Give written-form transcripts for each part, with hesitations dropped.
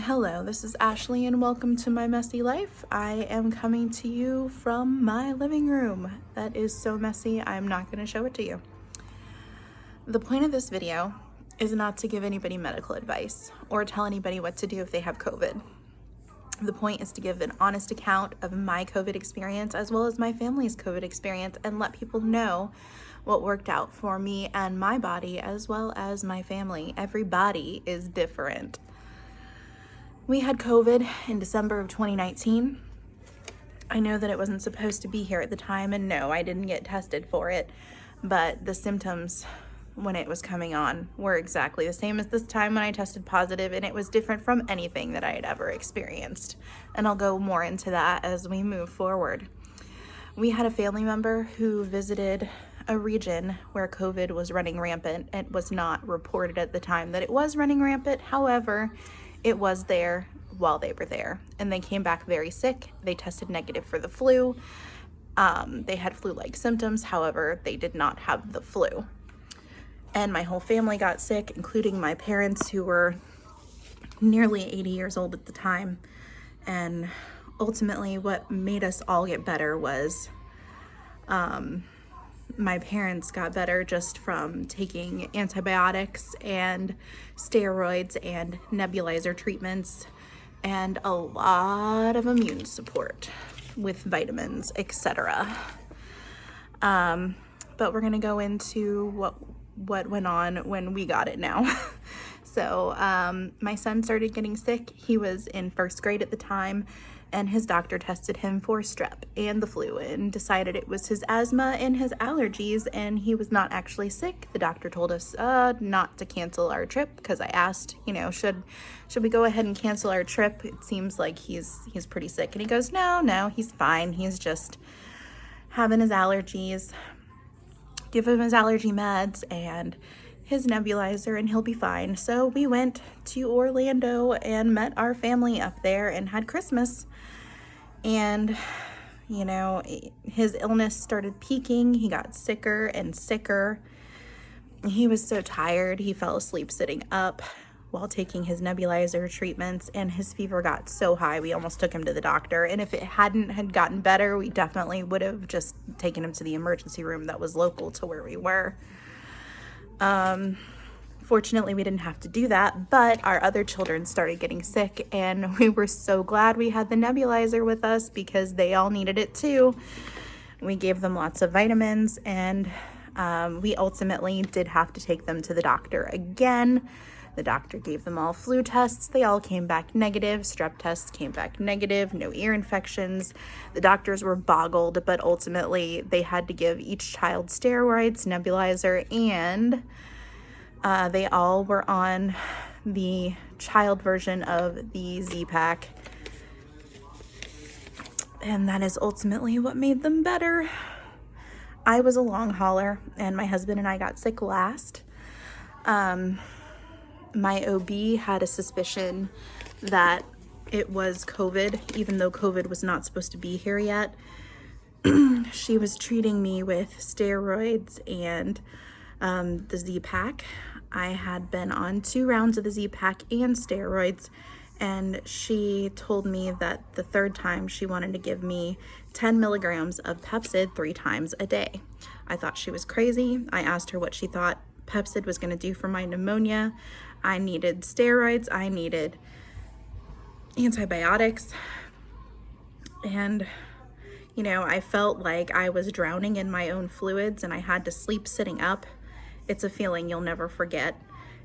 Hello, this is Ashley and welcome to my messy life. I am coming to you from my living room. That is so messy, I'm not going to show it to you. The point of this video is not to give anybody medical advice or tell anybody what to do if they have COVID. The point is to give an honest account of my COVID experience as well as my family's COVID experience and let people know what worked out for me and my body as well as my family. Every body is different. We had COVID in December of 2019. I know that it wasn't supposed to be here at the time, and no, I didn't get tested for it, but the symptoms when it was coming on were exactly the same as this time when I tested positive, and it was different from anything that I had ever experienced. And I'll go more into that as we move forward. We had a family member who visited a region where COVID was running rampant. It was not reported at the time that it was running rampant. However, it was there while they were there, and they came back very sick. They tested negative for the flu. They had flu-like symptoms. However, they did not have the flu. And my whole family got sick, including my parents, who were nearly 80 years old at the time. And ultimately, what made us all get better was my parents got better just from taking antibiotics and steroids and nebulizer treatments and a lot of immune support with vitamins, etc. But we're gonna go into what went on when we got it now. So my son started getting sick. He was in first grade at the time, and his doctor tested him for strep and the flu and decided it was his asthma and his allergies, and he was not actually sick. The doctor told us not to cancel our trip, because I asked, should we go ahead and cancel our trip? It seems like he's pretty sick. And he goes, no, he's fine. He's just having his allergies. Give him his allergy meds and his nebulizer and he'll be fine. So we went to Orlando and met our family up there and had Christmas. And, his illness started peaking. He got sicker and sicker. He was so tired, he fell asleep sitting up while taking his nebulizer treatments, and his fever got so high we almost took him to the doctor. And if it had gotten better, we definitely would have just taken him to the emergency room that was local to where we were. Fortunately, we didn't have to do that, but our other children started getting sick, and we were so glad we had the nebulizer with us because they all needed it too. We gave them lots of vitamins, and we ultimately did have to take them to the doctor again. The doctor gave them all flu tests. They all came back negative. Strep tests came back negative. No ear infections. The doctors were boggled, but ultimately they had to give each child steroids, nebulizer, and they all were on the child version of the Z-Pack. And that is ultimately what made them better. I was a long hauler, and my husband and I got sick last. My OB had a suspicion that it was COVID, even though COVID was not supposed to be here yet. She was treating me with steroids and the Z-Pack. I had been on 2 rounds of the Z-Pack and steroids, and she told me that the third time she wanted to give me 10 milligrams of Pepcid 3 times a day. I thought she was crazy. I asked her what she thought Pepcid was going to do for my pneumonia. I needed steroids. I needed antibiotics. And, I felt like I was drowning in my own fluids, and I had to sleep sitting up. It's a feeling you'll never forget.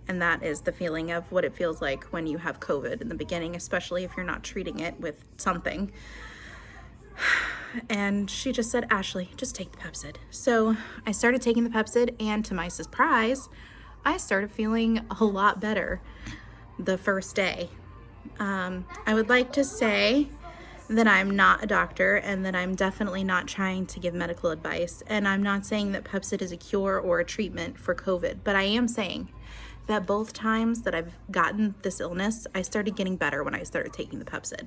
And that is the feeling of what it feels like when you have COVID in the beginning, especially if you're not treating it with something. And she just said, Ashley, just take the Pepcid. So I started taking the Pepcid, and to my surprise, I started feeling a lot better the first day. I would like to say that I'm not a doctor and that I'm definitely not trying to give medical advice. And I'm not saying that Pepcid is a cure or a treatment for COVID, but I am saying that both times that I've gotten this illness, I started getting better when I started taking the Pepcid.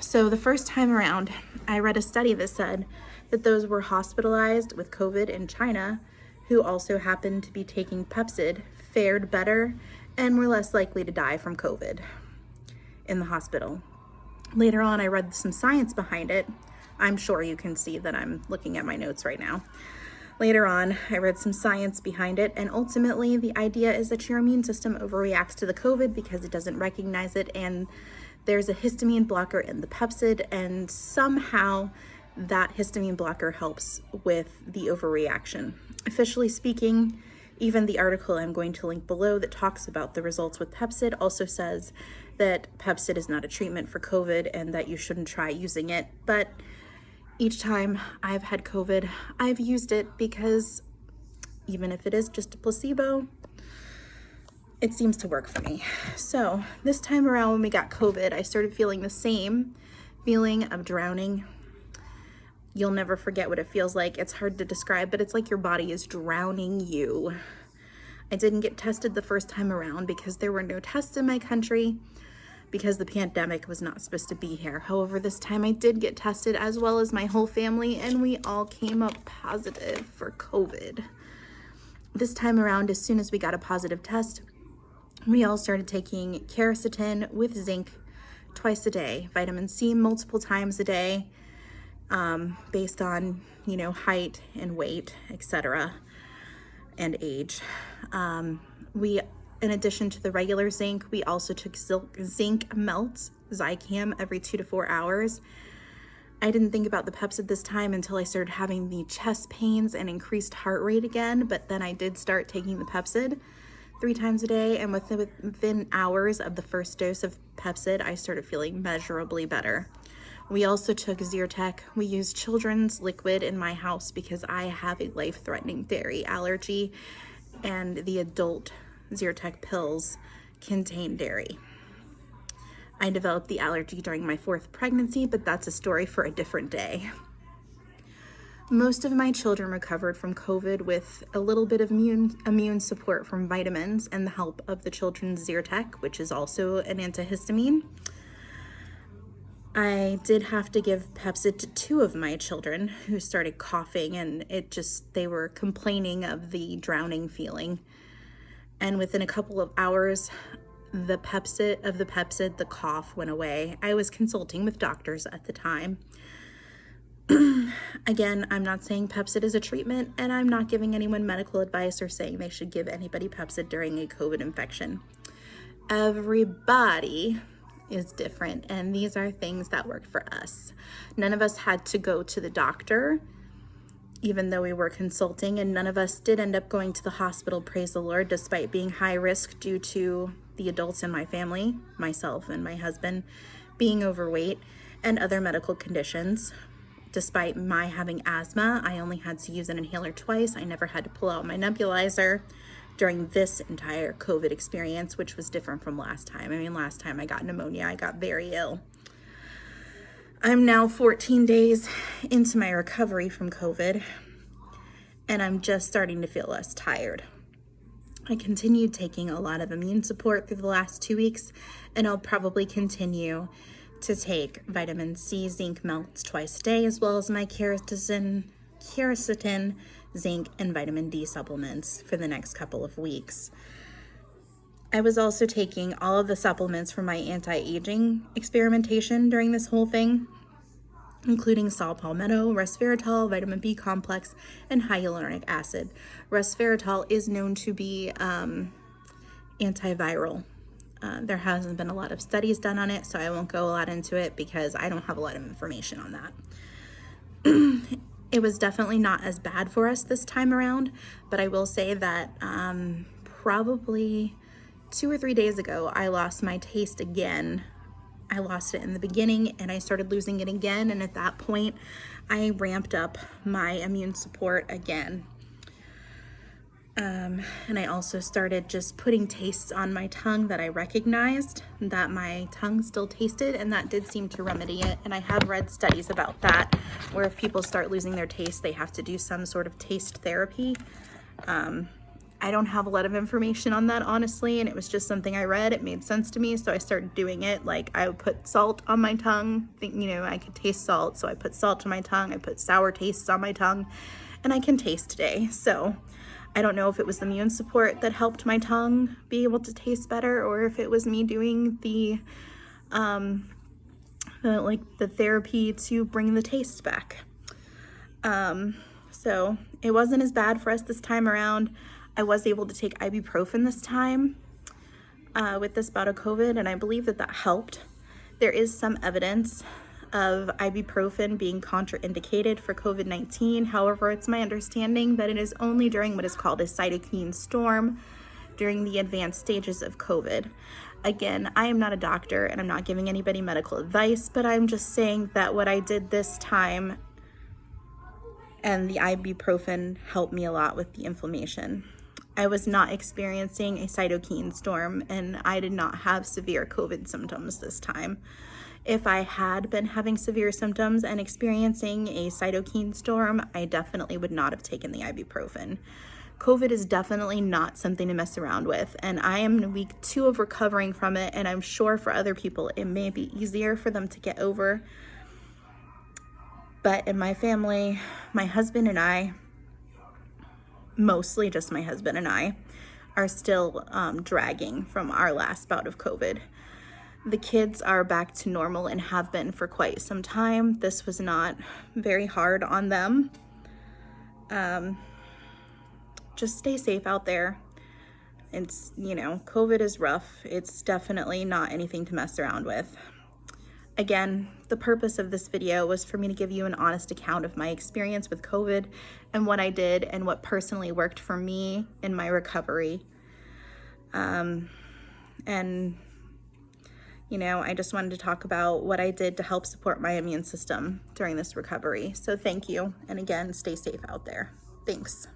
So the first time around, I read a study that said that those were hospitalized with COVID in China who also happened to be taking Pepcid fared better and we're less likely to die from COVID in the hospital. Later on, I read some science behind it. I'm sure you can see that I'm looking at my notes right now. Later on, I read some science behind it, and ultimately the idea is that your immune system overreacts to the COVID because it doesn't recognize it, and there's a histamine blocker in the Pepcid, and somehow that histamine blocker helps with the overreaction. Officially speaking, even the article I'm going to link below that talks about the results with Pepcid also says that Pepcid is not a treatment for COVID and that you shouldn't try using it. But each time I've had COVID, I've used it because even if it is just a placebo, it seems to work for me. So this time around when we got COVID, I started feeling the same feeling of drowning. You'll never forget what it feels like. It's hard to describe, but it's like your body is drowning you. I didn't get tested the first time around because there were no tests in my country because the pandemic was not supposed to be here. However, this time I did get tested as well as my whole family, and we all came up positive for COVID. This time around, as soon as we got a positive test, we all started taking quercetin with zinc twice a day, vitamin C multiple times a day, based on, height and weight, etc., and age. In addition to the regular zinc, we also took zinc melts, Zicam, every 2 to 4 hours. I didn't think about the Pepcid this time until I started having the chest pains and increased heart rate again, but then I did start taking the Pepcid 3 times a day, and within hours of the first dose of Pepcid, I started feeling measurably better. We also took Zyrtec. We used children's liquid in my house because I have a life-threatening dairy allergy, and the adult Zyrtec pills contain dairy. I developed the allergy during my 4th pregnancy, but that's a story for a different day. Most of my children recovered from COVID with a little bit of immune support from vitamins and the help of the children's Zyrtec, which is also an antihistamine. I did have to give Pepcid to 2 of my children who started coughing, and they were complaining of the drowning feeling. And within a couple of hours, the Pepcid, the cough went away. I was consulting with doctors at the time. Again, I'm not saying Pepcid is a treatment, and I'm not giving anyone medical advice or saying they should give anybody Pepcid during a COVID infection. Everybody is different, and these are things that work for us. None of us had to go to the doctor, even though we were consulting, and none of us did end up going to the hospital, praise the Lord, despite being high risk due to the adults in my family, myself and my husband, being overweight and other medical conditions. Despite my having asthma, I only had to use an inhaler twice. I never had to pull out my nebulizer during this entire COVID experience, which was different from last time. Last time I got pneumonia, I got very ill. I'm now 14 days into my recovery from COVID, and I'm just starting to feel less tired. I continued taking a lot of immune support through the last 2 weeks, and I'll probably continue to take vitamin C, zinc melts twice a day, as well as my quercetin, zinc, and vitamin D supplements for the next couple of weeks. I was also taking all of the supplements for my anti-aging experimentation during this whole thing, including saw palmetto, resveratrol, vitamin B complex, and hyaluronic acid. Resveratrol is known to be antiviral. There hasn't been a lot of studies done on it, so I won't go a lot into it because I don't have a lot of information on that. It was definitely not as bad for us this time around, but I will say that probably 2 or 3 days ago, I lost my taste again. I lost it in the beginning and I started losing it again, and at that point, I ramped up my immune support again. And I also started just putting tastes on my tongue that I recognized that my tongue still tasted, and that did seem to remedy it. And I have read studies about that, where if people start losing their taste, they have to do some sort of taste therapy. I don't have a lot of information on that, honestly, and it was just something I read. It made sense to me, so I started doing it. Like, I would put salt on my tongue, I could taste salt, so I put salt on my tongue. I put sour tastes on my tongue, and I can taste today. So I don't know if it was the immune support that helped my tongue be able to taste better, or if it was me doing the therapy to bring the taste back. So it wasn't as bad for us this time around. I was able to take ibuprofen this time with this bout of COVID, and I believe that helped. There is some evidence of ibuprofen being contraindicated for COVID-19. However, it's my understanding that it is only during what is called a cytokine storm during the advanced stages of COVID. Again, I am not a doctor and I'm not giving anybody medical advice, but I'm just saying that what I did this time and the ibuprofen helped me a lot with the inflammation. I was not experiencing a cytokine storm and I did not have severe COVID symptoms this time. If I had been having severe symptoms and experiencing a cytokine storm, I definitely would not have taken the ibuprofen. COVID is definitely not something to mess around with, and I am in week 2 of recovering from it, and I'm sure for other people it may be easier for them to get over. But in my family, my husband and I, mostly just my husband and I, are still dragging from our last bout of COVID. The kids are back to normal and have been for quite some time. This was not very hard on them. Just stay safe out there. It's, COVID is rough. It's definitely not anything to mess around with. Again, the purpose of this video was for me to give you an honest account of my experience with COVID and what I did and what personally worked for me in my recovery. I just wanted to talk about what I did to help support my immune system during this recovery. So thank you. And again, stay safe out there. Thanks.